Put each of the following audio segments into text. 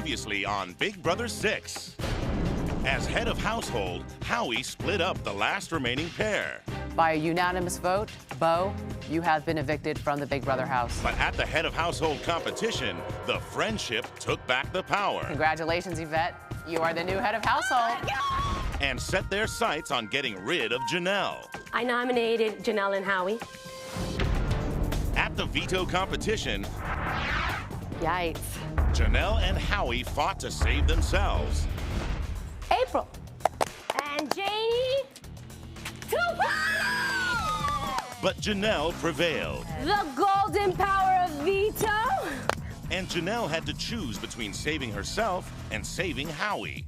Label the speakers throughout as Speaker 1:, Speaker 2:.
Speaker 1: Previously on Big Brother 6. As head of household, Howie split up the last remaining pair.
Speaker 2: By a unanimous vote, Bo, you have been evicted from the Big Brother house.
Speaker 1: But at the head of household competition, the friendship took back the power.
Speaker 2: Congratulations, Yvette. You are the new head of household.
Speaker 1: And set their sights on getting rid of Janelle.
Speaker 3: I nominated Janelle and Howie.
Speaker 1: At the veto competition,
Speaker 2: Yikes.
Speaker 1: Janelle and Howie fought to save themselves.
Speaker 3: April. And Janie.
Speaker 1: But Janelle prevailed.
Speaker 3: The golden power of veto.
Speaker 1: And Janelle had to choose between saving herself and saving Howie.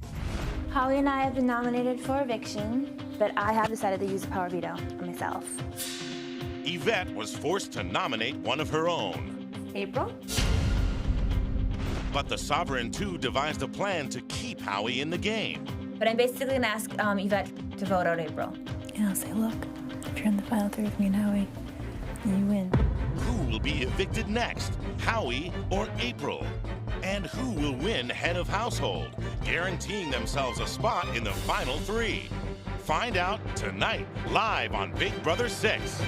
Speaker 4: Howie and I have been nominated for eviction, but I have decided to use the power veto on myself.
Speaker 1: Yvette was forced to nominate one of her own.
Speaker 4: April?
Speaker 1: But the Sovereign 2 devised a plan to keep Howie in the game.
Speaker 4: But I'm basically going to ask Yvette to vote out April. And I'll say, look, if you're in the final three with me and Howie, then you win.
Speaker 1: Who will be evicted next, Howie or April? And who will win head of household, guaranteeing themselves a spot in the final three? Find out tonight, live on Big Brother 6.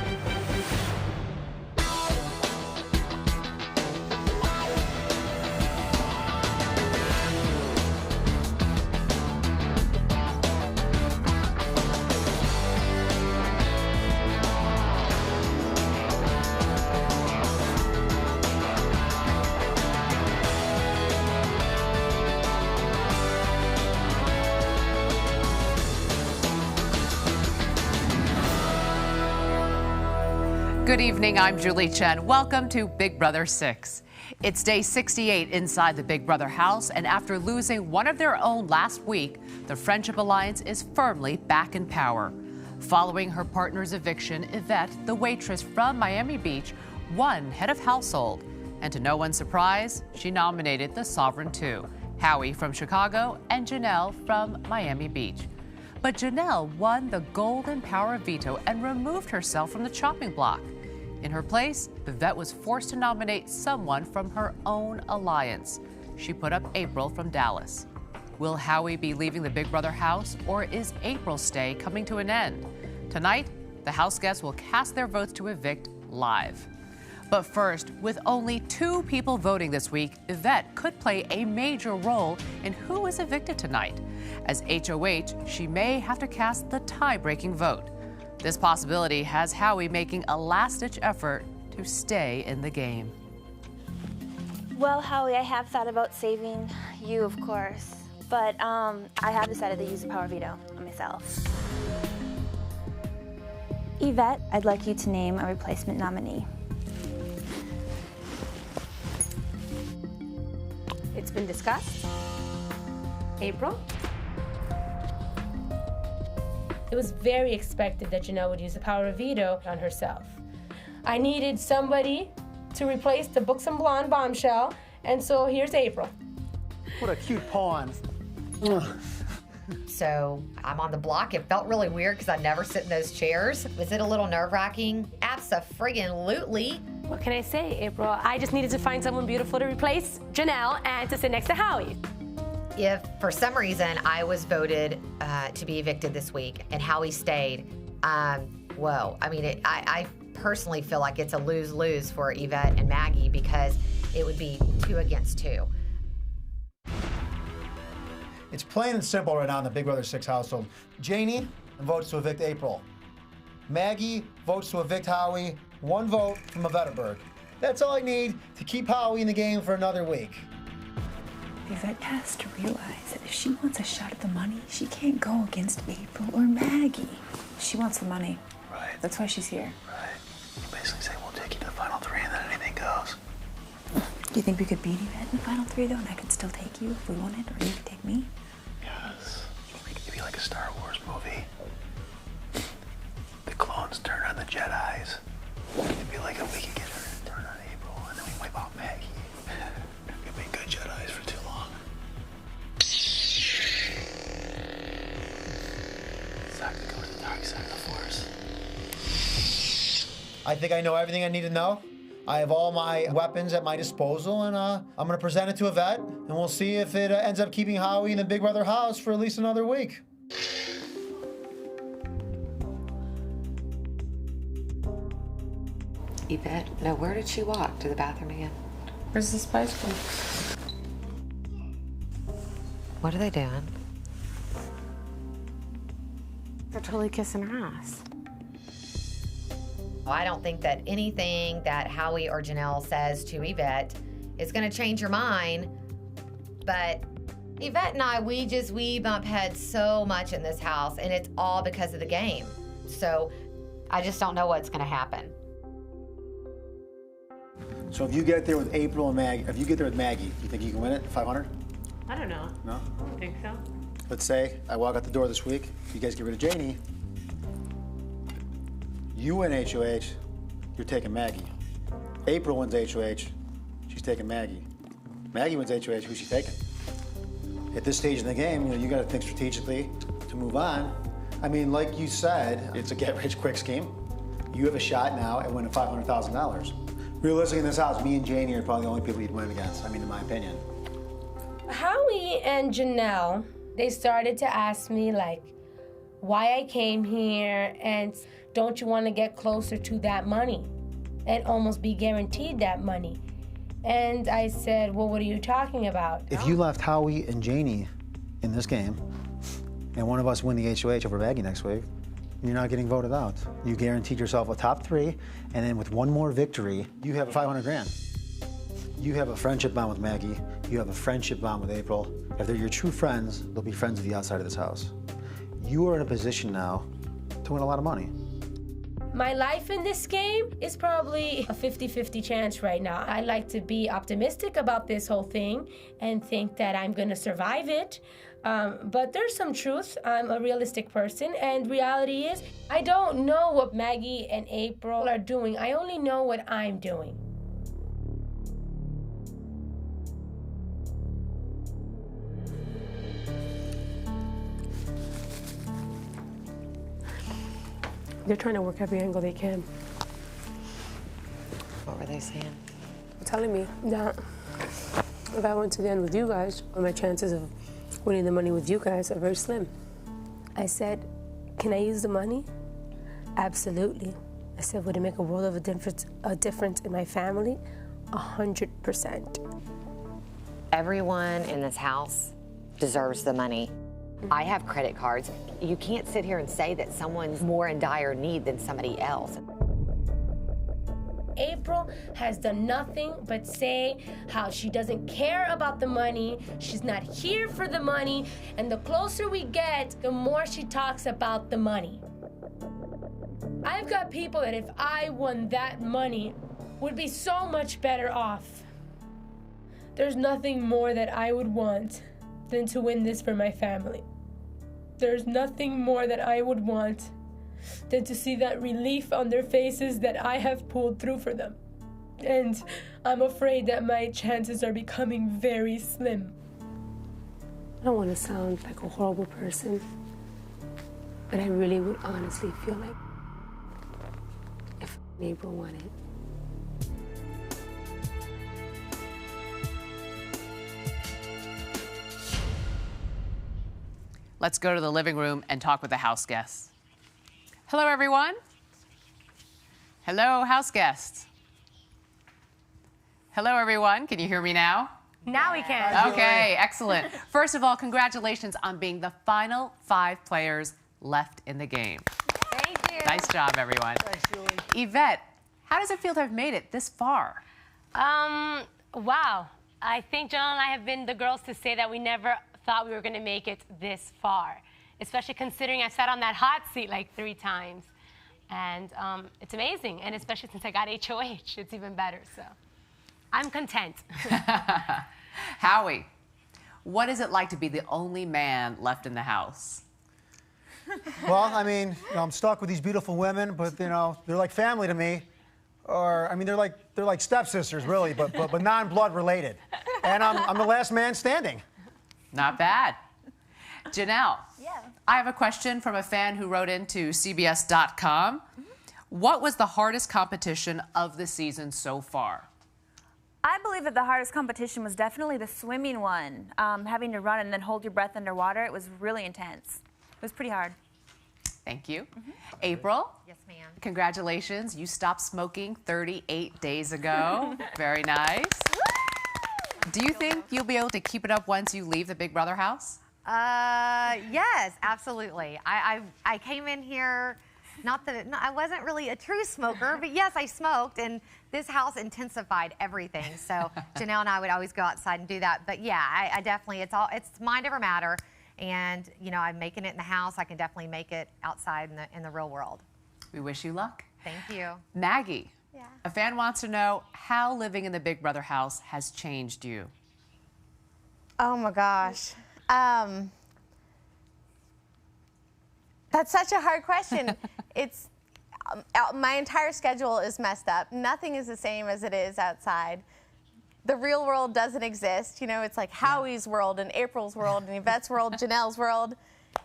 Speaker 2: Good evening, I'm Julie Chen. Welcome to Big Brother 6. It's day 68 inside the Big Brother house, and after losing one of their own last week, the Friendship Alliance is firmly back in power. Following her partner's eviction, Yvette, the waitress from Miami Beach, won head of household. And to no one's surprise, she nominated the Sovereign 2, Howie from Chicago and Janelle from Miami Beach. But Janelle won the golden power of veto and removed herself from the chopping block. In her place, Yvette was forced to nominate someone from her own alliance. She put up April from Dallas. Will Howie be leaving the Big Brother house, or is April's stay coming to an end? Tonight, the house guests will cast their votes to evict live. But first, with only 2 people voting this week, Yvette could play a major role in who is evicted tonight. As HOH, she may have to cast the tie-breaking vote. This possibility has Howie making a last-ditch effort to stay in the game.
Speaker 4: Well, Howie, I have thought about saving you, of course, but I have decided to use the power veto on myself. Yvette, I'd like you to name a replacement nominee.
Speaker 3: It's been discussed. April. It was very expected that Janelle would use the power of veto on herself. I needed somebody to replace the buxom blonde bombshell, and so here's April.
Speaker 5: What a cute pawn.
Speaker 6: So I'm on the block. It felt really weird because I never sit in those chairs. Was it a little nerve-wracking? Abso-friggin-lutely.
Speaker 3: What can I say, April? I just needed to find someone beautiful to replace Janelle and to sit next to Howie.
Speaker 6: If for some reason I was voted to be evicted this week and Howie stayed, whoa. I mean, I personally feel like it's a lose-lose for Yvette and Maggie because it would be 2 against 2.
Speaker 5: It's plain and simple right now in the Big Brother 6 household. Janie votes to evict April. Maggie votes to evict Howie. 1 vote from Yvetteberg. That's all I need to keep Howie in the game for another week.
Speaker 7: Yvette has to realize that if she wants a shot at the money, she can't go against April or Maggie. She wants the money.
Speaker 8: Right.
Speaker 7: That's why she's here.
Speaker 8: Right. You basically say we'll take you to the final 3 and then anything goes.
Speaker 7: Do you think we could beat Yvette in the final 3, though, and I could still take you if we wanted, or you could take me?
Speaker 8: Yes. It'd be like a Star Wars movie. The clones turn on the Jedis. It'd be like if we could get her to turn on April and then we wipe out Maggie. We'd be good Jedis for too long. It's time to go to the dark side of the Force.
Speaker 5: I think I know everything I need to know. I have all my weapons at my disposal, and I'm going to present it to Yvette, and we'll see if it ends up keeping Howie in the Big Brother house for at least another week.
Speaker 6: Yvette, no, where did she walk? To the bathroom again?
Speaker 3: Where's the Spice Girl?
Speaker 6: What are they doing?
Speaker 3: They're totally kissing her ass.
Speaker 6: I don't think that anything that Howie or Janelle says to Yvette is going to change your mind. But Yvette and I, we bump heads so much in this house, and it's all because of the game. So I just don't know what's going to happen.
Speaker 5: So if you get there with April and Maggie, if you get there with Maggie, you think you can win it, 500?
Speaker 3: I don't know.
Speaker 5: No?
Speaker 3: I think so.
Speaker 5: Let's say I walk out the door this week, you guys get rid of Janie. You win HOH, you're taking Maggie. April wins HOH, she's taking Maggie. Maggie wins HOH, who's she taking? At this stage in the game, you got to think strategically to move on. I mean, like you said, it's a get-rich-quick scheme. You have a shot now at winning $500,000. Realistically, in this house, me and Janie are probably the only people you'd win against, I mean, in my opinion.
Speaker 3: Howie and Janelle, they started to ask me, like, why I came here, and don't you want to get closer to that money and almost be guaranteed that money? And I said, well, what are you talking about?
Speaker 5: If you left Howie and Janie in this game, and one of us win the HOH over Maggie next week, you're not getting voted out. You guaranteed yourself a top 3, and then with one more victory, you have 500 grand. You have a friendship bond with Maggie. You have a friendship bond with April. If they're your true friends, they'll be friends of the outside of this house. You are in a position now to win a lot of money.
Speaker 3: My life in this game is probably a 50-50 chance right now. I like to be optimistic about this whole thing and think that I'm gonna survive it. But there's some truth. I'm a realistic person, and reality is I don't know what Maggie and April are doing. I only know what I'm doing. They're trying to work every angle they can.
Speaker 6: What were they saying?
Speaker 3: They're telling me that if I went to the end with you guys, my chances of winning the money with you guys are very slim. I said, can I use the money? Absolutely. I said, would it make a world of a difference in my family? 100%.
Speaker 6: Everyone in this house deserves the money. I have credit cards. You can't sit here and say that someone's more in dire need than somebody else.
Speaker 3: April has done nothing but say how she doesn't care about the money, she's not here for the money, and the closer we get, the more she talks about the money. I've got people that if I won that money would be so much better off. There's nothing more that I would want than to win this for my family. There's nothing more that I would want than to see that relief on their faces that I have pulled through for them. And I'm afraid that my chances are becoming very slim. I don't want to sound like a horrible person, but I really would honestly feel like if April won it.
Speaker 2: Let's go to the living room and talk with the house guests. Hello, everyone. Hello, house guests. Hello, everyone. Can you hear me now?
Speaker 3: Now we can.
Speaker 2: Okay, excellent. First of all, congratulations on being the final 5 players left in the game.
Speaker 3: Thank you.
Speaker 2: Nice job, everyone.
Speaker 5: Thanks, Julie.
Speaker 2: Yvette, how does it feel to have made it this far?
Speaker 9: Wow. I think John and I have been the girls to say that we never thought we were going to make it this far, especially considering I sat on that hot seat like 3 times. And it's amazing, and especially since I got HOH, it's even better, so I'm content.
Speaker 2: Howie, what is it like to be the only man left in the house?
Speaker 5: Well, I mean, I'm stuck with these beautiful women, but they're like family to me. Or, I mean, they're like stepsisters, really, but non-blood related. And I'm the last man standing.
Speaker 2: Not bad. Janelle.
Speaker 4: Yeah.
Speaker 2: I have a question from a fan who wrote into CBS.com. What was the hardest competition of the season so far?
Speaker 7: I believe that the hardest competition was definitely the swimming one. Having to run and then hold your breath underwater, it was really intense. It was pretty hard.
Speaker 2: Thank you. April?
Speaker 6: Yes, ma'am.
Speaker 2: Congratulations. You stopped smoking 38 days ago. Very nice. Do you think you'll be able to keep it up once you leave the Big Brother house?
Speaker 6: Yes, absolutely. I came in here, I wasn't really a true smoker, but yes, I smoked, and this house intensified everything. So Janelle and I would always go outside and do that. But yeah, I definitely, it's mind over matter. And, you know, I'm making it in the house. I can definitely make it outside in the real world.
Speaker 2: We wish you luck.
Speaker 6: Thank you.
Speaker 2: Maggie,
Speaker 6: Yeah.
Speaker 2: a fan wants to know how living in the Big Brother house has changed you.
Speaker 10: Oh my gosh. That's such a hard question. It's my entire schedule is messed up. Nothing is the same as it is outside. The real world doesn't exist. You know, it's like Howie's world and April's world and Yvette's world, Janelle's world.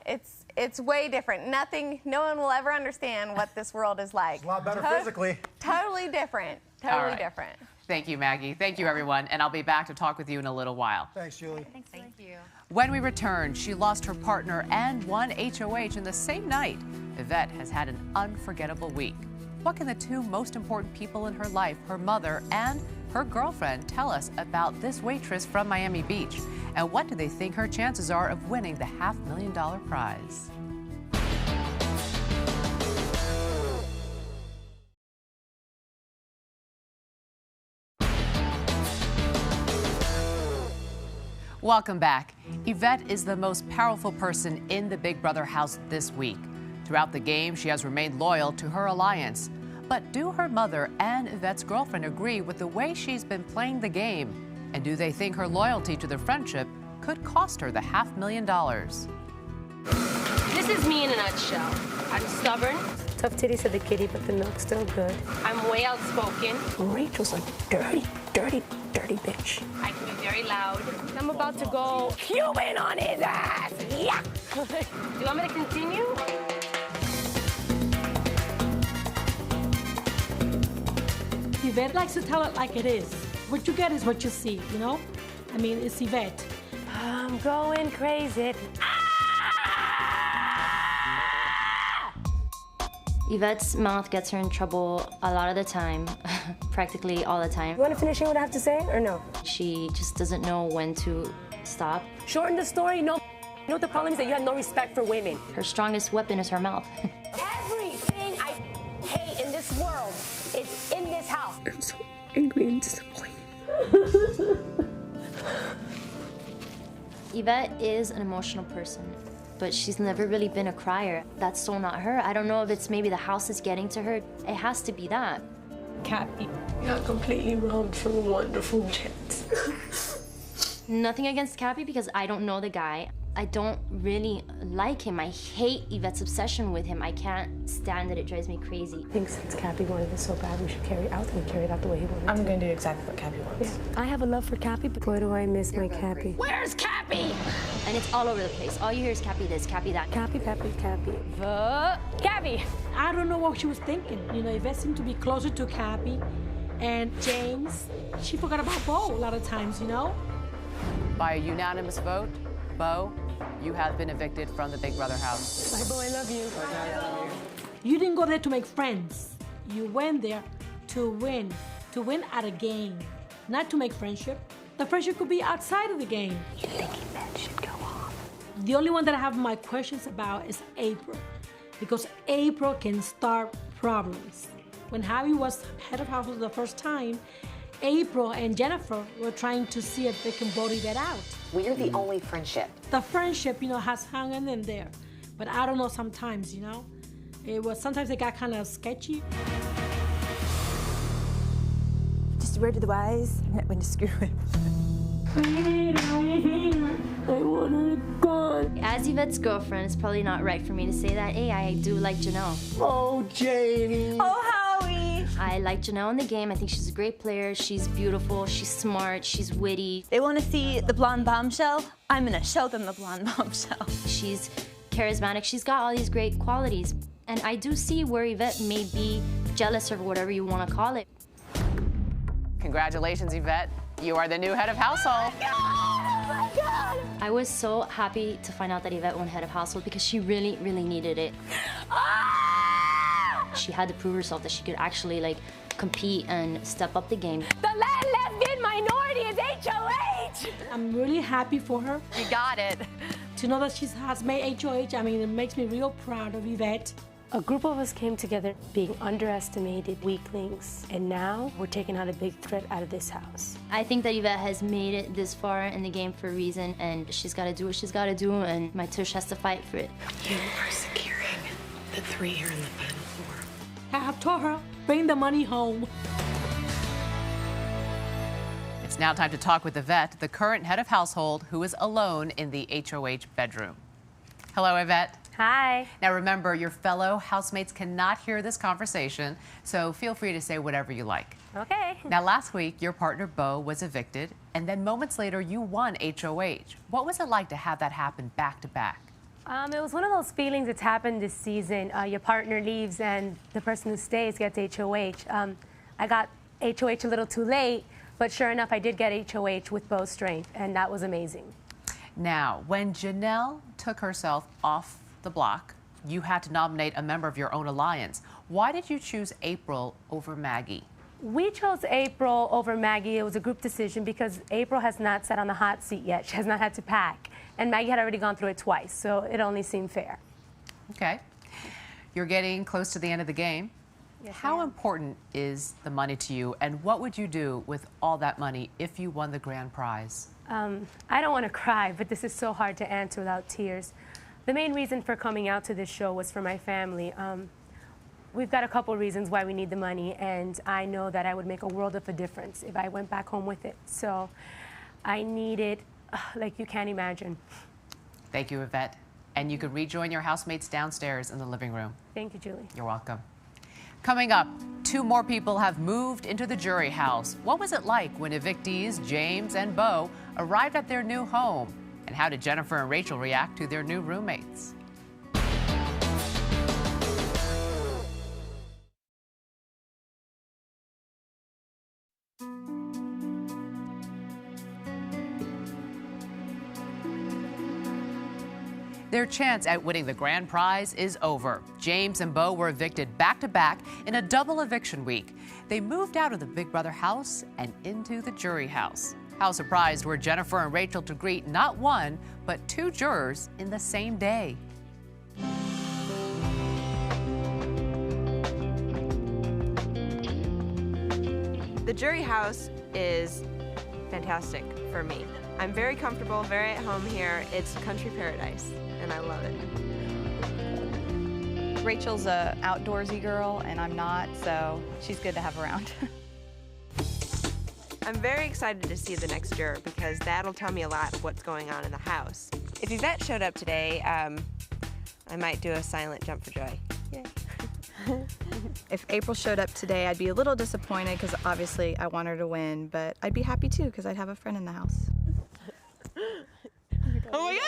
Speaker 10: It's way different. No one will ever understand what this world is like.
Speaker 5: A lot better physically.
Speaker 10: Totally different.
Speaker 2: All
Speaker 10: Totally
Speaker 2: right.
Speaker 10: different.
Speaker 2: Thank you, Maggie. Thank you, everyone. And I'll be back to talk with you in a little while.
Speaker 5: Thanks, Julie.
Speaker 6: Thank you.
Speaker 2: When we return, she lost her partner and won HOH in the same night. Yvette has had an unforgettable week. What can the two most important people in her life, her mother and her girlfriend, tell us about this waitress from Miami Beach? And what do they think her chances are of winning the $500,000 prize? Welcome back. Yvette is the most powerful person in the Big Brother house this week. Throughout the game, she has remained loyal to her alliance. But do her mother and Yvette's girlfriend agree with the way she's been playing the game? And do they think her loyalty to their friendship could cost her the $500,000?
Speaker 9: This is me in a nutshell. I'm stubborn.
Speaker 3: Tough titties of the kitty, but the milk's still good.
Speaker 9: I'm way outspoken.
Speaker 7: Rachel's a dirty, dirty, dirty bitch.
Speaker 9: I can be very loud. I'm about to go Cuban on his ass. Yeah. Do you want me to continue?
Speaker 11: Yvette likes to tell it like it is. What you get is what you see, you know? I mean, it's Yvette.
Speaker 3: I'm going crazy.
Speaker 12: Yvette's mouth gets her in trouble a lot of the time, practically all the time.
Speaker 3: You want to finish what I have to say, or no?
Speaker 12: She just doesn't know when to stop.
Speaker 3: Shorten the story, no. You know what the problem is? That you have no respect for women.
Speaker 12: Her strongest weapon is her mouth.
Speaker 3: Everything I hate in this world is in this house.
Speaker 7: I'm so angry and disappointed.
Speaker 12: Yvette is an emotional person, but she's never really been a crier. That's so not her. I don't know if it's maybe the house is getting to her. It has to be that.
Speaker 3: Cappy, you're completely wrong for a wonderful chance.
Speaker 12: Nothing against Cappy because I don't know the guy. I don't really like him. I hate Yvette's obsession with him. I can't stand it. It drives me crazy.
Speaker 3: I think since Cappy wanted this so bad, we should carry it out the way he wanted.
Speaker 7: I'm gonna do exactly what Cappy wants.
Speaker 3: I have a love for Cappy, but boy, do I miss my Cappy.
Speaker 12: Where's Cappy? And it's all over the place. All you hear is Cappy this, Cappy that.
Speaker 3: Cappy, Cappy, Cappy.
Speaker 9: Cappy.
Speaker 11: I don't know what she was thinking. You know, Yvette seemed to be closer to Cappy and James. She forgot about Bo a lot of times, you know?
Speaker 2: By a unanimous vote, Bo, you have been evicted from the Big Brother house.
Speaker 3: Bye, Bo, I love you.
Speaker 11: You didn't go there to make friends. You went there to win at a game, not to make friendship. The friendship could be outside of the game.
Speaker 7: You think Yvette should go off?
Speaker 11: The only one that I have my questions about is April, because April can start problems. When Javi was head of household the first time, April and Jennifer were trying to see if they can vote Yvette out.
Speaker 6: We're the only friendship.
Speaker 11: The friendship, you know, has hung in there. But I don't know sometimes, you know? Sometimes it got kind of sketchy.
Speaker 7: Just a word to the wise, not when to screw it.
Speaker 3: I want her gone.
Speaker 12: As Yvette's girlfriend, it's probably not right for me to say that. Hey, I do like Janelle.
Speaker 5: Oh, Janie.
Speaker 7: Oh, Howie!
Speaker 12: I like Janelle in the game. I think she's a great player. She's beautiful, she's smart, she's witty.
Speaker 7: They want to see the blonde bombshell? I'm gonna show them the blonde bombshell.
Speaker 12: She's charismatic. She's got all these great qualities. And I do see where Yvette may be jealous or whatever you want to call it.
Speaker 2: Congratulations, Yvette. You are the new head of household.
Speaker 12: Oh my God! I was so happy to find out that Yvette won head of household because she really, really needed it. She had to prove herself that she could actually like compete and step up the game.
Speaker 9: The lesbian minority is HOH!
Speaker 11: I'm really happy for her.
Speaker 2: You got it.
Speaker 11: To know that she has made HOH, I mean, it makes me real proud of Yvette.
Speaker 3: A group of us came together being underestimated weaklings, and now we're taking out a big threat out of this house.
Speaker 12: I think that Yvette has made it this far in the game for a reason, and she's got to do what she's got to do, and my tush has to fight for it.
Speaker 13: You are securing the 3 here in the final 4.
Speaker 11: I have told her, bring the money home.
Speaker 2: It's now time to talk with Yvette, the current head of household, who is alone in the HOH bedroom. Hello, Yvette.
Speaker 9: Hi.
Speaker 2: Now remember, your fellow housemates cannot hear this conversation, so feel free to say whatever you like.
Speaker 9: Okay.
Speaker 2: Now last week, your partner Beau was evicted, and then moments later, you won HOH. What was it like to have that happen back to back?
Speaker 9: It was one of those feelings that's happened this season. Your partner leaves and the person who stays gets HOH. I got HOH a little too late, but sure enough, I did get HOH with Beau's strength, and that was amazing.
Speaker 2: Now, when Janelle took herself off the block, you had to nominate a member of your own alliance. Why did you choose April over Maggie?
Speaker 3: We chose April over Maggie. It was a group decision because April has not sat on the hot seat yet. She has not had to pack. And Maggie had already gone through it twice, so it only seemed fair.
Speaker 2: Okay. You're getting close to the end of the game.
Speaker 3: Yes,
Speaker 2: How important is the money to you, and what would you do with all that money if you won the grand prize?
Speaker 3: I don't want to cry, but this is so hard to answer without tears. The main reason for coming out to this show was for my family. We've got a couple reasons why we need the money, and I know that I would make a world of a difference if I went back home with it. So I need it like you can't imagine.
Speaker 2: Thank you, Yvette. And you can rejoin your housemates downstairs in the living room.
Speaker 3: Thank you, Julie.
Speaker 2: You're welcome. Coming up, 2 more people have moved into the jury house. What was it like when evictees James and Beau arrived at their new home? And how did Jennifer and Rachel react to their new roommates? Their chance at winning the grand prize is over. James and Beau were evicted back-to-back in a double eviction week. They moved out of the Big Brother house and into the jury house. How surprised were Jennifer and Rachel to greet not 1, but 2 jurors in the same day?
Speaker 14: The jury house is fantastic for me. I'm very comfortable, very at home here. It's country paradise, and I love it.
Speaker 15: Rachel's a outdoorsy girl, and I'm not, so she's good to have around.
Speaker 14: I'm very excited to see the next juror because that'll tell me a lot of what's going on in the house. If Yvette showed up today, I might do a silent jump for joy.
Speaker 15: Yay. If April showed up today, I'd be a little disappointed because obviously I want her to win, but I'd be happy too because I'd have a friend in the house.
Speaker 14: Oh my God!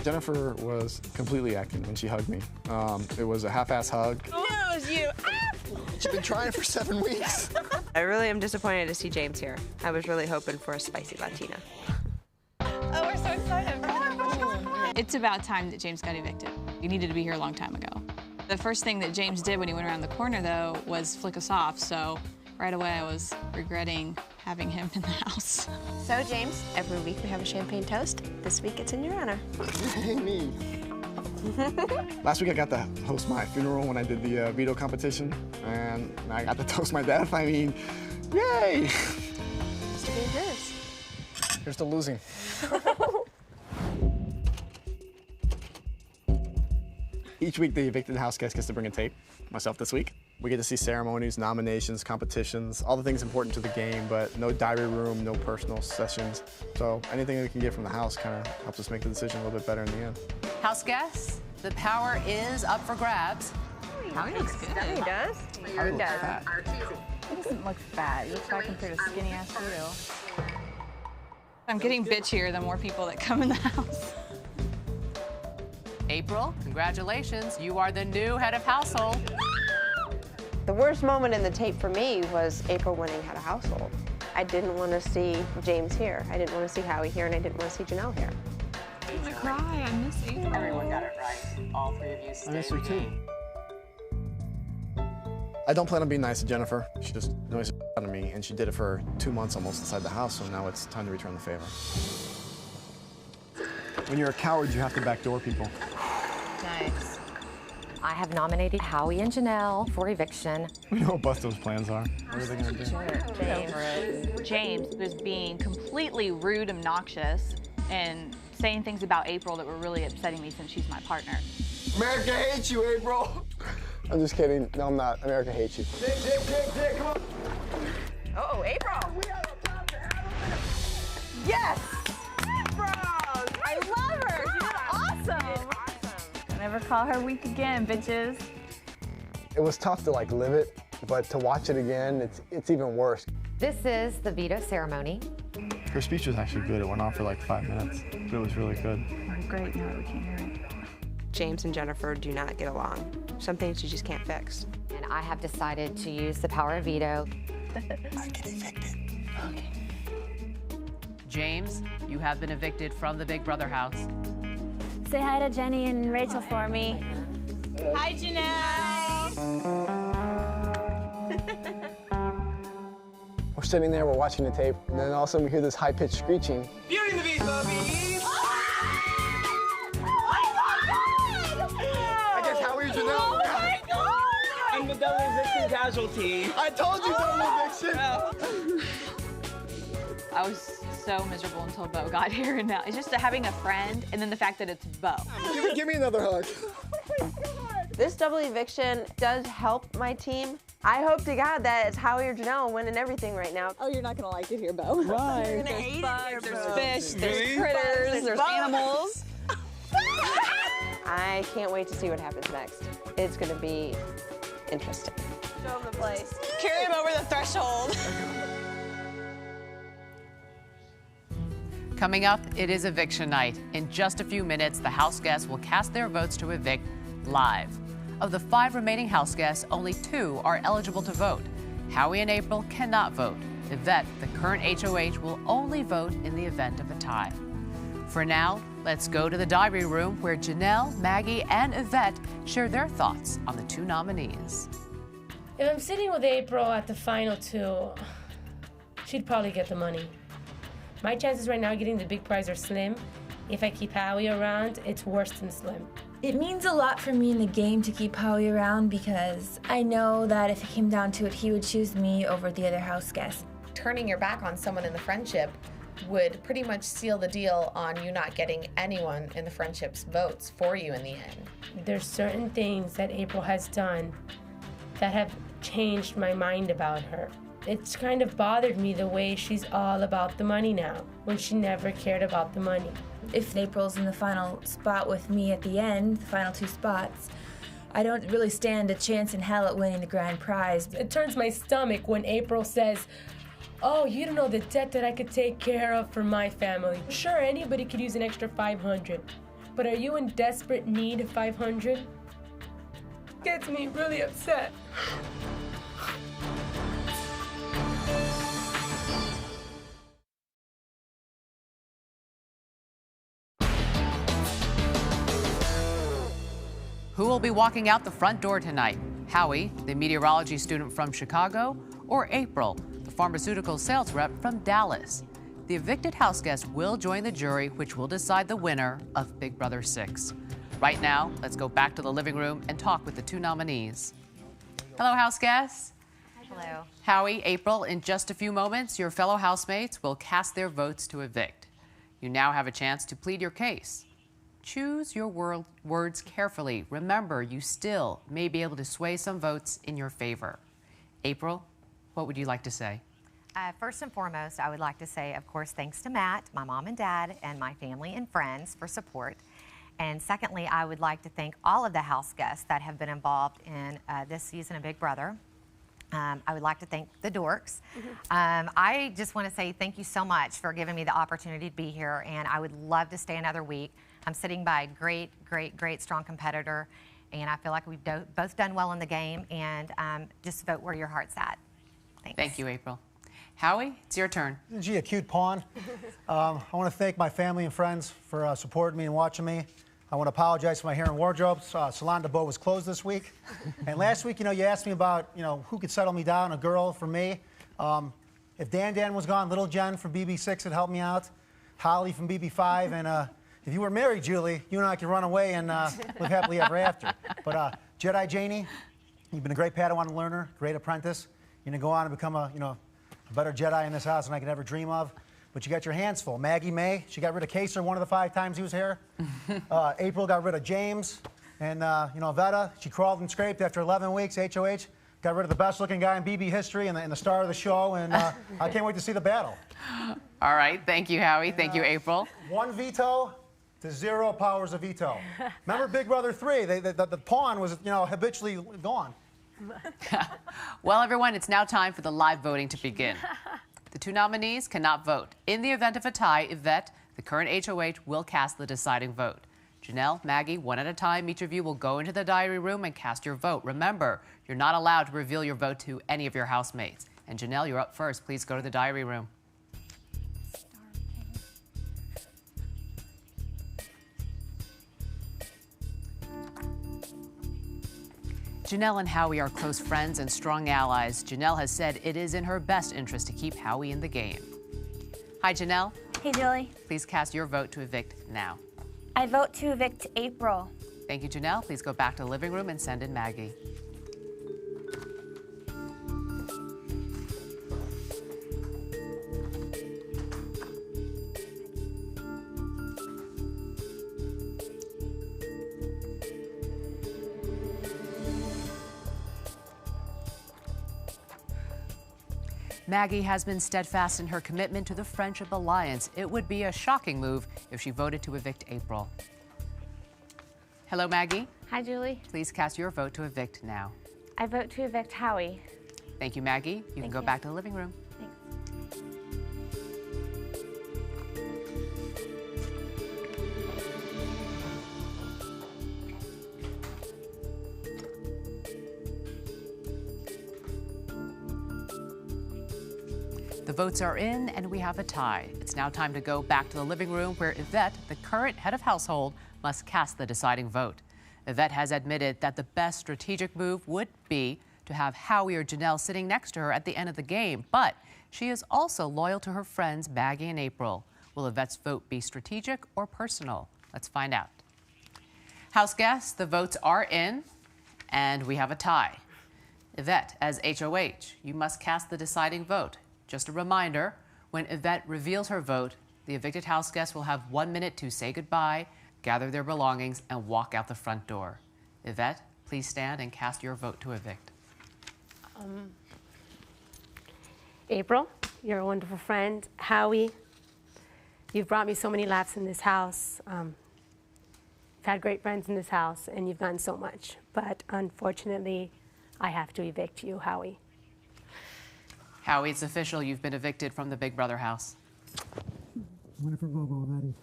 Speaker 16: Jennifer was completely acting when she hugged me. It was a half-ass hug.
Speaker 14: No, it was you.
Speaker 16: She's been trying for 7 weeks.
Speaker 14: I really am disappointed to see James here. I was really hoping for a spicy Latina.
Speaker 15: Oh, we're so excited.
Speaker 17: It's about time that James got evicted. He needed to be here a long time ago. The first thing that James did when he went around the corner, though, was flick us off, so right away I was regretting having him in the house.
Speaker 14: So, James, every week we have a champagne toast. This week it's in your honor.
Speaker 16: Hey, me. Last week I got to host my funeral when I did the veto competition, and I got to toast my death. I mean, yay!
Speaker 14: Mr. Dangerous.
Speaker 16: Here's to losing. Each week, the evicted house guest gets to bring a tape. Myself this week. We get to see ceremonies, nominations, competitions, all the things important to the game, but no diary room, no personal sessions. So anything we can get from the house kind of helps us make the decision a little bit better in the end.
Speaker 2: House guests, the power is up for grabs.
Speaker 15: Howie looks good.
Speaker 14: He does.
Speaker 15: He doesn't look fat. He looks like compared to skinny ass Vito.
Speaker 17: I'm getting bitchier the more people that come in the house.
Speaker 2: April, congratulations. You are the new head of household.
Speaker 14: The worst moment in the tape for me was April winning head of household. I didn't want to see James here. I didn't want to see Howie here, and I didn't want to see Janelle here.
Speaker 17: I'm gonna cry. I miss April.
Speaker 2: Everyone got it right. All three of you stayed.
Speaker 16: I miss her too. I don't plan on being nice to Jennifer. She just annoys the out of me, and she did it for 2 months almost inside the house, so now it's time to return the favor. When you're a coward, you have to backdoor people.
Speaker 6: Nice. I have nominated Howie and Janelle for eviction.
Speaker 16: We know what Busto's plans are. What are they going to do?
Speaker 17: James was being completely rude, obnoxious, and saying things about April that were really upsetting me since she's my partner.
Speaker 16: America hates you, April. I'm just kidding. No, I'm not. America hates you.
Speaker 14: Dick, come on. Uh-oh, April. Yes! April! I love her. She did awesome.
Speaker 7: Don't ever call her weak again, bitches.
Speaker 16: It was tough to live it, but to watch it again, it's even worse.
Speaker 6: This is the veto ceremony.
Speaker 16: Her speech was actually good. It went on for 5 minutes, but it was really good.
Speaker 7: Oh, great, now that we can't hear it.
Speaker 14: James and Jennifer do not get along. Some things you just can't fix.
Speaker 6: And I have decided to use the power of veto.
Speaker 16: I get evicted.
Speaker 2: Okay. James, you have been evicted from the Big Brother house.
Speaker 4: Say hi to Jenny and Rachel for me.
Speaker 7: Hi, Janelle.
Speaker 16: We're sitting there, we're watching the tape, and then all of a sudden we hear this high-pitched screeching.
Speaker 18: Beauty and the Beast, puppies!
Speaker 16: I guess Howie and Janelle.
Speaker 18: Oh my God! I'm the double eviction casualty.
Speaker 16: I told you double eviction!
Speaker 17: I was so miserable until Bo got here, and now it's just having a friend, and then the fact that it's Bo.
Speaker 16: Give me another hug.
Speaker 14: This double eviction does help my team. I hope to God that it's Howie or Janelle winning everything right now.
Speaker 19: Oh, you're not gonna like it here, Bo.
Speaker 14: Why?
Speaker 19: You're gonna hate it here,
Speaker 17: There's
Speaker 19: Bo.
Speaker 17: fish, there's critters, there's animals.
Speaker 14: I can't wait to see what happens next. It's gonna be interesting.
Speaker 19: Show him the place.
Speaker 17: Carry him over the threshold.
Speaker 2: Coming up, it is eviction night. In just a few minutes, the house guests will cast their votes to evict live. Of the 5 remaining house guests, only 2 are eligible to vote. Howie and April cannot vote. Yvette, the current HOH, will only vote in the event of a tie. For now, let's go to the diary room where Janelle, Maggie, and Yvette share their thoughts on the 2 nominees.
Speaker 3: If I'm sitting with April at the final 2, she'd probably get the money. My chances right now getting the big prize are slim. If I keep Howie around, it's worse than slim.
Speaker 7: It means a lot for me in the game to keep Howie around because I know that if it came down to it, he would choose me over the other house guests.
Speaker 6: Turning your back on someone in the friendship would pretty much seal the deal on you not getting anyone in the friendship's votes for you in the end.
Speaker 3: There's certain things that April has done that have changed my mind about her. It's kind of bothered me the way she's all about the money now, when she never cared about the money.
Speaker 7: If April's in the final spot with me at the end, the final 2 spots, I don't really stand a chance in hell at winning the grand prize.
Speaker 3: It turns my stomach when April says, "Oh, you don't know the debt that I could take care of for my family." Sure, anybody could use an extra $500, but are you in desperate need of $500? Gets me really upset.
Speaker 2: Who will be walking out the front door tonight? Howie, the meteorology student from Chicago, or April, the pharmaceutical sales rep from Dallas? The evicted house guests will join the jury, which will decide the winner of Big Brother 6. Right now, let's go back to the living room and talk with the 2 nominees. Hello, house guests.
Speaker 6: Hello.
Speaker 2: Howie, April, in just a few moments, your fellow housemates will cast their votes to evict. You now have a chance to plead your case. Choose your words carefully. Remember, you still may be able to sway some votes in your favor. April, what would you like to say?
Speaker 6: First and foremost, I would like to say, of course, thanks to Matt, my mom and dad, and my family and friends for support. And secondly, I would like to thank all of the house guests that have been involved in this season of Big Brother. I would like to thank the Dorks. I just want to say thank you so much for giving me the opportunity to be here, and I would love to stay another week. I'm sitting by a great, great, great, strong competitor, and I feel like we've both done well in the game, and just vote where your heart's at. Thanks.
Speaker 2: Thank you, April. Howie, it's your turn.
Speaker 5: Gee, a cute pawn. I want to thank my family and friends for supporting me and watching me. I want to apologize for my hair and wardrobe. Salon de Beau was closed this week. And last week, you asked me about, who could settle me down, a girl for me. If Dan was gone, little Jen from BB6 would help me out, Holly from BB5, and if you were married, Julie, you and I could run away and live happily ever after. But Jedi Janie, you've been a great Padawan learner, great apprentice. You're going to go on and become a better Jedi in this house than I could ever dream of. But you got your hands full. Maggie May, she got rid of Kaser one of the 5 times he was here. April got rid of James. And, Veta, she crawled and scraped after 11 weeks, HOH. Got rid of the best-looking guy in BB history and the star of the show. And I can't wait to see the battle.
Speaker 2: All right. Thank you, Howie. Thank you, April.
Speaker 5: 1 veto to 0 powers of veto. Remember Big Brother 3? The pawn was, habitually gone.
Speaker 2: Well, everyone, it's now time for the live voting to begin. The 2 nominees cannot vote. In the event of a tie, Yvette, the current HOH, will cast the deciding vote. Janelle, Maggie, one at a time, each of you will go into the diary room and cast your vote. Remember, you're not allowed to reveal your vote to any of your housemates. And Janelle, you're up first. Please go to the diary room. Janelle and Howie are close friends and strong allies. Janelle has said it is in her best interest to keep Howie in the game. Hi, Janelle.
Speaker 4: Hey, Julie.
Speaker 2: Please cast your vote to evict now.
Speaker 4: I vote to evict April.
Speaker 2: Thank you, Janelle. Please go back to the living room and send in Maggie. Maggie has been steadfast in her commitment to the Friendship Alliance. It would be a shocking move if she voted to evict April. Hello, Maggie.
Speaker 4: Hi, Julie.
Speaker 2: Please cast your vote to evict now.
Speaker 4: I vote to evict Howie.
Speaker 2: Thank you, Maggie. You can go back to the living room. The votes are in, and we have a tie. It's now time to go back to the living room where Yvette, the current head of household, must cast the deciding vote. Yvette has admitted that the best strategic move would be to have Howie or Janelle sitting next to her at the end of the game, but she is also loyal to her friends Maggie and April. Will Yvette's vote be strategic or personal? Let's find out. House guests, the votes are in, and we have a tie. Yvette, as HOH, you must cast the deciding vote. Just a reminder, when Yvette reveals her vote, the evicted house guests will have 1 minute to say goodbye, gather their belongings, and walk out the front door. Yvette, please stand and cast your vote to evict.
Speaker 9: April, you're a wonderful friend. Howie, you've brought me so many laughs in this house. I've had great friends in this house, and you've done so much. But unfortunately, I have to evict you, Howie.
Speaker 2: Howie, it's official. You've been evicted from the Big Brother house.
Speaker 5: Winner for Bobo, Maddie.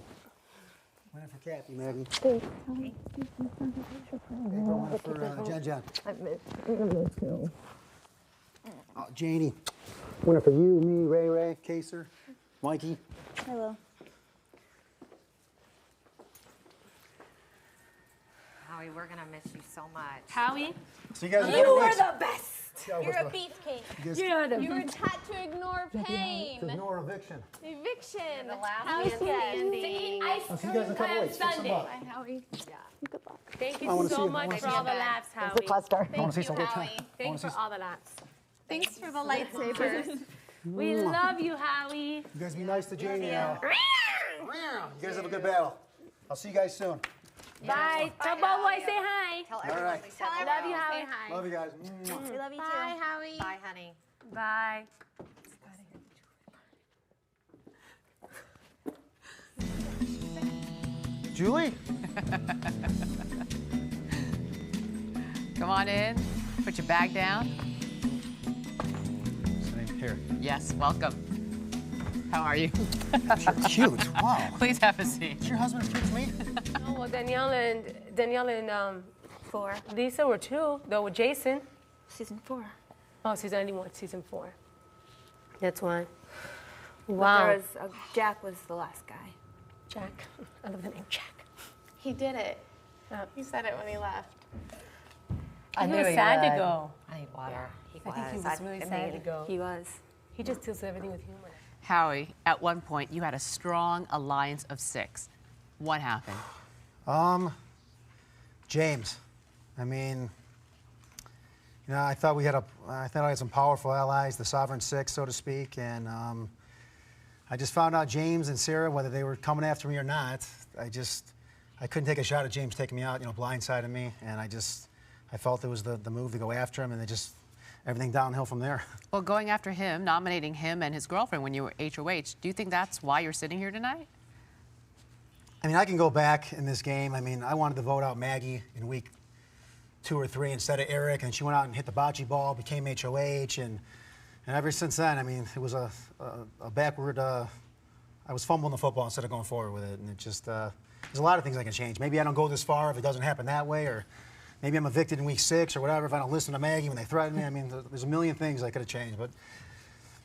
Speaker 5: Winner for Kathy, Maggie. Winner for Jen. Oh, Janie. Winner for you, me, Ray, Kaser, Mikey.
Speaker 4: Hello.
Speaker 6: Howie, we're going to miss you so much.
Speaker 9: Howie?
Speaker 5: So you guys
Speaker 4: You were the best.
Speaker 15: You're a beefcake.
Speaker 9: You
Speaker 15: were taught to ignore pain.
Speaker 5: To ignore eviction.
Speaker 15: Eviction.
Speaker 6: The last
Speaker 15: How's
Speaker 6: standing.
Speaker 5: I'll see you guys in a couple weeks. Fix them up.
Speaker 15: Bye, Howie. Good luck.
Speaker 9: Thank
Speaker 5: I
Speaker 9: you
Speaker 5: wanna see
Speaker 9: so
Speaker 5: you. I
Speaker 9: much
Speaker 5: wanna
Speaker 9: for
Speaker 5: see
Speaker 9: all
Speaker 5: you.
Speaker 9: the laughs, Howie.
Speaker 5: I want to see some good time.
Speaker 9: Thanks for all the laughs.
Speaker 15: Thanks for the lightsabers.
Speaker 9: We love you, Howie.
Speaker 5: You guys be nice to Janie now. You guys have a good battle. I'll see you guys soon.
Speaker 9: Bye. Tell Bobo I say hi.
Speaker 6: Tell
Speaker 5: everyone
Speaker 6: everyone.
Speaker 5: we
Speaker 15: Tell
Speaker 9: Love
Speaker 15: everyone
Speaker 9: you,
Speaker 15: we
Speaker 9: Howie.
Speaker 15: say hi.
Speaker 5: Love you guys.
Speaker 4: We love you
Speaker 15: Bye,
Speaker 4: too.
Speaker 15: Howie.
Speaker 6: Bye, honey.
Speaker 9: Bye.
Speaker 5: Julie?
Speaker 2: Come on in. Put your bag down.
Speaker 5: Here.
Speaker 2: Yes, welcome. How are you?
Speaker 5: You're cute. Wow.
Speaker 2: Please have a seat.
Speaker 5: Is your husband as cute as me?
Speaker 9: Oh, well, Danielle and
Speaker 4: 4.
Speaker 9: Lisa were 2, though with Jason.
Speaker 4: Season 4.
Speaker 9: Oh, season only one, season 4. That's why.
Speaker 4: But
Speaker 9: Wow.
Speaker 4: there was Jack was the last guy.
Speaker 9: Jack. I love the name Jack.
Speaker 10: He did it. He said it when he left.
Speaker 9: He was sad to go.
Speaker 6: I need water. He
Speaker 9: I think he was really sad to go.
Speaker 4: He was.
Speaker 9: He just deals with everything with humor.
Speaker 2: Howie, at one point, you had a strong alliance of 6. What happened?
Speaker 5: James. I mean, you know, I thought I had some powerful allies, the Sovereign Six, so to speak, and I just found out James and Sarah, whether they were coming after me or not, I couldn't take a shot at James taking me out, you know, blindsiding me, and I felt it was the move to go after him, and everything downhill from there.
Speaker 2: Well, going after him, nominating him and his girlfriend when you were HOH, do you think that's why you're sitting here tonight?
Speaker 5: I mean, I can go back in this game. I mean, I wanted to vote out Maggie in week 2 or 3 instead of Eric, and she went out and hit the bocce ball, became HOH, and ever since then, I mean, it was a backward. I was fumbling the football instead of going forward with it, and it just there's a lot of things I can change. Maybe I don't go this far if it doesn't happen that way, or maybe I'm evicted in week 6 or whatever if I don't listen to Maggie when they threaten me. I mean, there's a million things I could have changed, but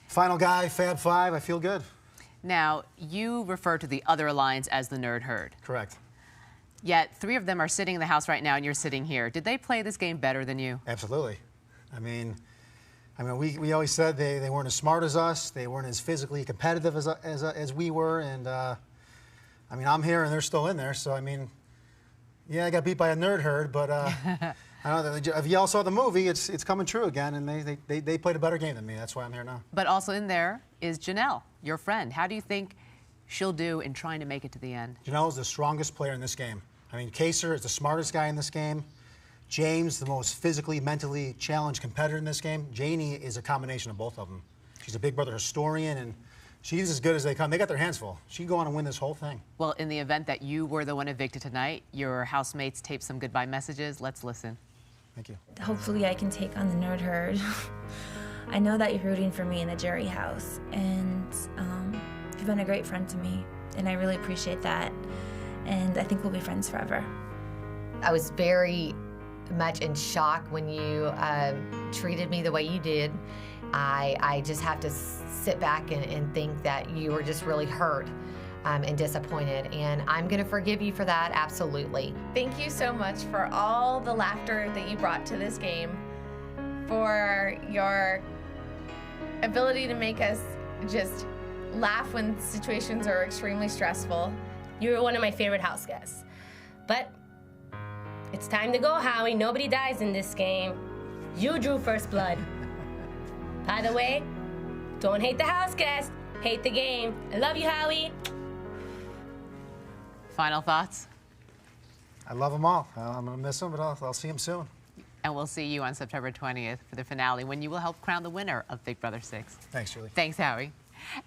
Speaker 5: final guy, Fab 5, I feel good.
Speaker 2: Now, you refer to the other alliance as the Nerd Herd.
Speaker 5: Correct.
Speaker 2: Yet 3 of them are sitting in the house right now, and you're sitting here. Did they play this game better than you?
Speaker 5: Absolutely. I mean, we always said they weren't as smart as us. They weren't as physically competitive as we were. And, I mean, I'm here and they're still in there. So, I mean, yeah, I got beat by a Nerd Herd. But I don't know, if y'all saw the movie, it's coming true again. And they played a better game than me. That's why I'm here now.
Speaker 2: But also in there is Janelle, your friend. How do you think she'll do in trying to make it to the end?
Speaker 5: Janelle is the strongest player in this game. I mean, Kaser is the smartest guy in this game. James, the most physically, mentally challenged competitor in this game. Janie is a combination of both of them. She's a Big Brother historian, and she's as good as they come. They got their hands full. She can go on and win this whole thing.
Speaker 2: Well, in the event that you were the one evicted tonight, your housemates taped some goodbye messages. Let's listen.
Speaker 5: Thank you.
Speaker 4: Hopefully I can take on the Nerd Herd. I know that you're rooting for me in the jury house, and you've been a great friend to me, and I really appreciate that, and I think we'll be friends forever.
Speaker 6: I was very much in shock when you treated me the way you did. I just have to sit back and think that you were just really hurt and disappointed, and I'm gonna forgive you for that, absolutely.
Speaker 10: Thank you so much for all the laughter that you brought to this game, for your ability to make us just laugh when situations are extremely stressful.
Speaker 3: You were one of my favorite house guests. But it's time to go, Howie. Nobody dies in this game. You drew first blood. By the way, don't hate the house guest, hate the game. I love you, Howie.
Speaker 2: Final thoughts?
Speaker 5: I love them all. I'm going to miss them, but I'll see them soon.
Speaker 2: And we'll see you on September 20th for the finale, when you will help crown the winner of Big Brother 6.
Speaker 5: Thanks, Julie.
Speaker 2: Thanks, Howie.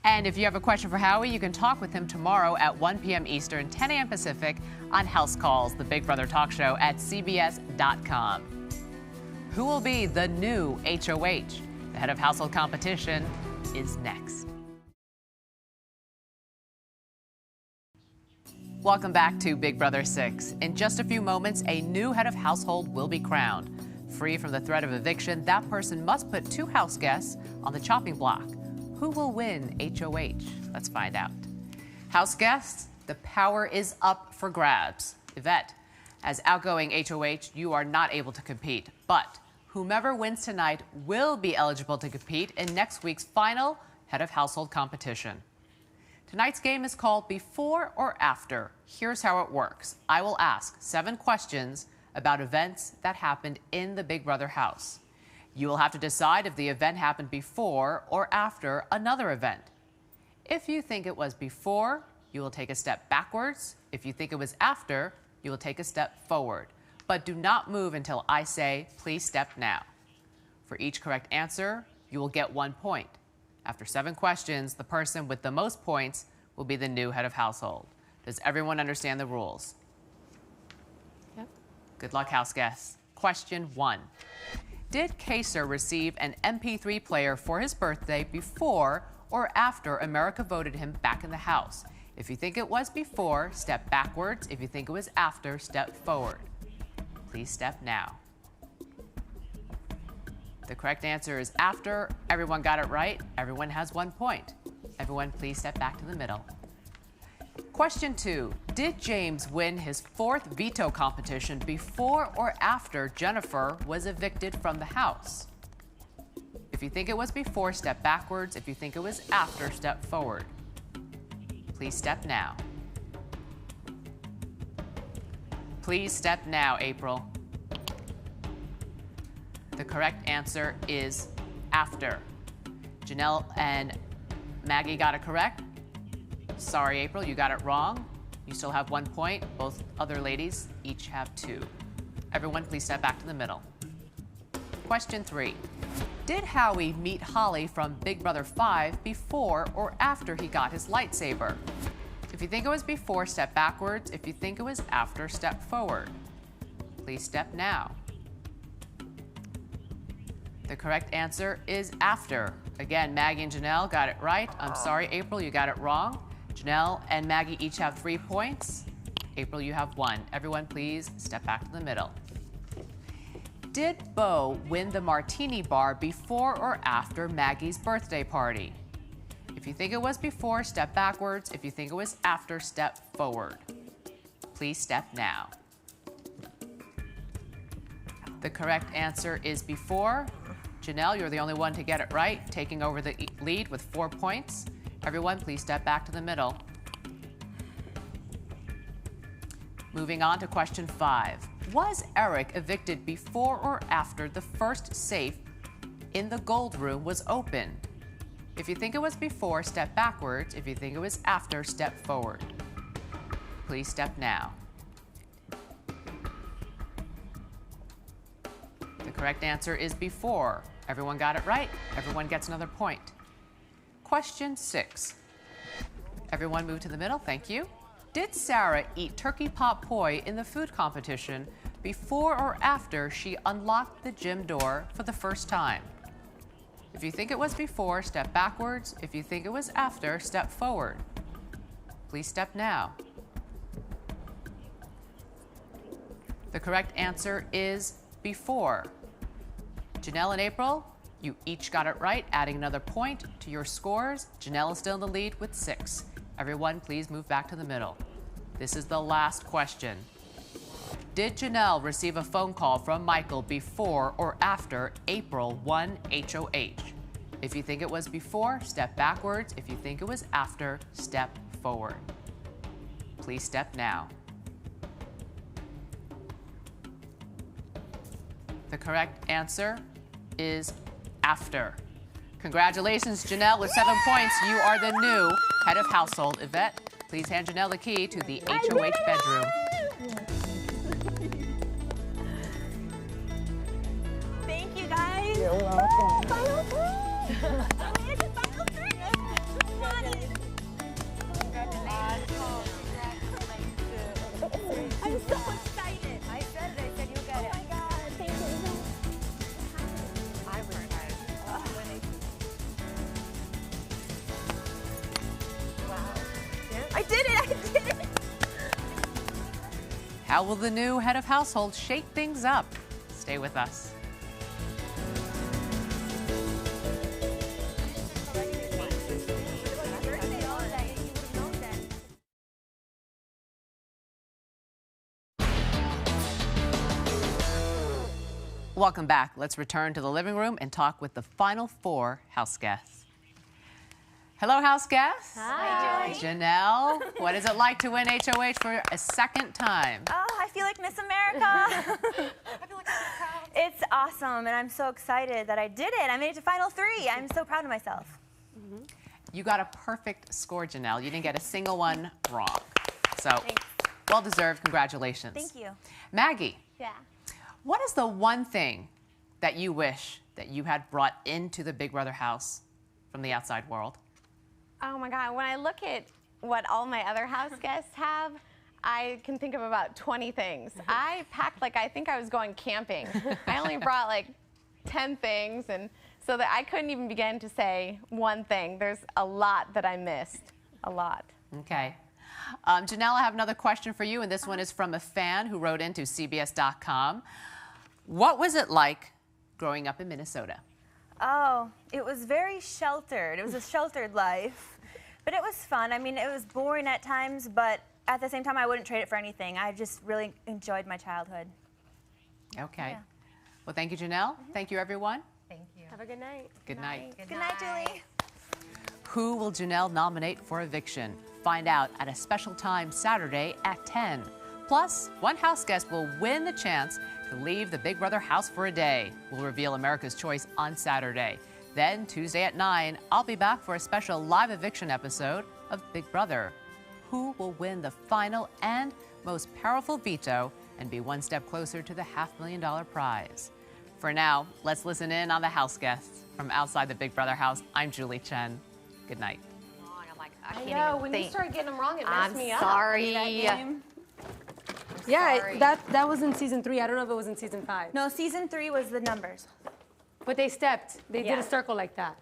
Speaker 2: And if you have a question for Howie, you can talk with him tomorrow at 1 p.m. Eastern, 10 a.m. Pacific on House Calls, the Big Brother talk show at CBS.com. Who will be the new HOH? The head of household competition is next. Welcome back to Big Brother 6. In just a few moments, a new head of household will be crowned. Free from the threat of eviction, that person must put 2 house guests on the chopping block. Who will win HOH? Let's find out. House guests, the power is up for grabs. Yvette, as outgoing HOH, you are not able to compete, but whomever wins tonight will be eligible to compete in next week's final head of household competition. Tonight's game is called Before or After. Here's how it works. I will ask 7 questions about events that happened in the Big Brother house. You will have to decide if the event happened before or after another event. If you think it was before, you will take a step backwards. If you think it was after, you will take a step forward. But do not move until I say, please step now. For each correct answer, you will get 1 point. After 7 questions, the person with the most points will be the new head of household. Does everyone understand the rules?
Speaker 9: Yep.
Speaker 2: Good luck, house guests. Question 1. Did Kaser receive an MP3 player for his birthday before or after America voted him back in the House? If you think it was before, step backwards. If you think it was after, step forward. Please step now. The correct answer is after. Everyone got it right. Everyone has 1 point. Everyone, please step back to the middle. Question 2. Did James win his 4th veto competition before or after Jennifer was evicted from the house? If you think it was before, step backwards. If you think it was after, step forward. Please step now. Please step now, April. The correct answer is after. Janelle and Maggie got it correct. Sorry, April, you got it wrong. You still have 1 point. Both other ladies each have 2. Everyone, please step back to the middle. Question 3. Did Howie meet Holly from Big Brother 5 before or after he got his lightsaber? If you think it was before, step backwards. If you think it was after, step forward. Please step now. The correct answer is after. Again, Maggie and Janelle got it right. I'm sorry, April, you got it wrong. Janelle and Maggie each have 3 points. April, you have 1. Everyone, please step back to the middle. Did Bo win the martini bar before or after Maggie's birthday party? If you think it was before, step backwards. If you think it was after, step forward. Please step now. The correct answer is before. Janelle, you're the only one to get it right, taking over the lead with 4 points. Everyone, please step back to the middle. Moving on to question 5. Was Eric evicted before or after the first safe in the gold room was opened? If you think it was before, step backwards. If you think it was after, step forward. Please step now. The correct answer is before. Everyone got it right. Everyone gets another point. Question 6. Everyone move to the middle. Thank you. Did Sarah eat turkey pot poi in the food competition before or after she unlocked the gym door for the first time? If you think it was before, step backwards. If you think it was after, step forward. Please step now. The correct answer is before. Janelle and April, you each got it right, adding another point to your scores. Janelle is still in the lead with 6. Everyone, please move back to the middle. This is the last question. Did Janelle receive a phone call from Michael before or after April won HOH? If you think it was before, step backwards. If you think it was after, step forward. Please step now. The correct answer is after. Congratulations, Janelle, with 7 points. You are the new head of household. Yvette, please hand Janelle the key to the HOH bedroom.
Speaker 19: Thank you, guys.
Speaker 20: You're welcome.
Speaker 19: Final 3. I made it to final 3. Congratulations. I'm so excited. I said it. I said you'll get it. Oh my God. Thank you. I was excited. Wow. I did it. I did it.
Speaker 2: How will the new head of household shake things up? Stay with us. Welcome back. Let's return to the living room and talk with the final 4 house guests. Hello, house guests.
Speaker 10: Hi.
Speaker 2: Janelle, what is it like to win HOH for a second time?
Speaker 21: Oh, I feel like Miss America. I feel like I'm so proud. It's awesome, and I'm so excited that I did it. I made it to final 3. I'm so proud of myself.
Speaker 2: You got a perfect score, Janelle. You didn't get a single one wrong. So, well deserved. Congratulations.
Speaker 21: Thank you.
Speaker 2: Maggie.
Speaker 10: Yeah.
Speaker 2: What is the one thing that you wish that you had brought into the Big Brother house from the outside world?
Speaker 10: Oh my God, when I look at what all my other house guests have, I can think of about 20 things. I packed like I think I was going camping. I only brought like 10 things, and so that I couldn't even begin to say one thing. There's a lot that I missed, a lot.
Speaker 2: Okay. Janelle, I have another question for you, and this one is from a fan who wrote into CBS.com. What was it like growing up in Minnesota?
Speaker 21: Oh, it was very sheltered. It was a sheltered life, but it was fun. I mean, it was boring at times, but at the same time, I wouldn't trade it for anything. I just really enjoyed my childhood.
Speaker 2: Okay. Well, thank you, Janelle. Thank you, everyone.
Speaker 6: Thank you.
Speaker 9: Have a good night.
Speaker 2: Good night.
Speaker 21: Good night, Julie.
Speaker 2: Who will Janelle nominate for eviction? Find out at a special time Saturday at 10. Plus, one house guest will win the chance to leave the Big Brother house for a day. We'll reveal America's Choice on Saturday. Then, Tuesday at 9, I'll be back for a special live eviction episode of Big Brother. Who will win the final and most powerful veto and be one step closer to the $500,000 prize? For now, let's listen in on the house guests. From outside the Big Brother house, I'm Julie Chen. Good night.
Speaker 6: I
Speaker 9: know, when you start getting them wrong, it messed me up.
Speaker 6: Sorry.
Speaker 9: Yeah, that was in season 3. I don't know if it was in season 5.
Speaker 21: No, season 3 was the numbers.
Speaker 9: But they stepped. They did a circle like that.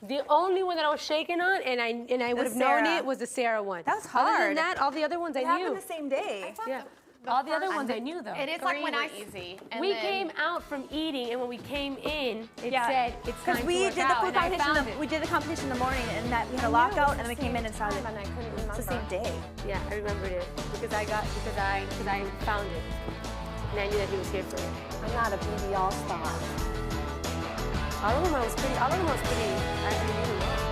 Speaker 9: The only one that I was shaking on, and I would have known it, was the Sarah one.
Speaker 21: That was hard.
Speaker 9: Other than that, all the other ones I knew.
Speaker 21: Happened the same day.
Speaker 9: Yeah. All the other ones I knew, though.
Speaker 10: It is like when I easy.
Speaker 9: We came out from eating, and when we came in, it said it's time to
Speaker 21: we
Speaker 9: work
Speaker 21: did
Speaker 9: out,
Speaker 21: the
Speaker 9: and I found
Speaker 21: competition.
Speaker 9: it.
Speaker 21: We did the competition in the morning, and that we had a lockout, and then we came in and started.
Speaker 9: And I couldn't remember.
Speaker 21: It's the same day.
Speaker 9: Yeah, I remembered it because I found it, and I knew that he was here for it. I'm not a BB All-Star. All of them was pretty. I really was.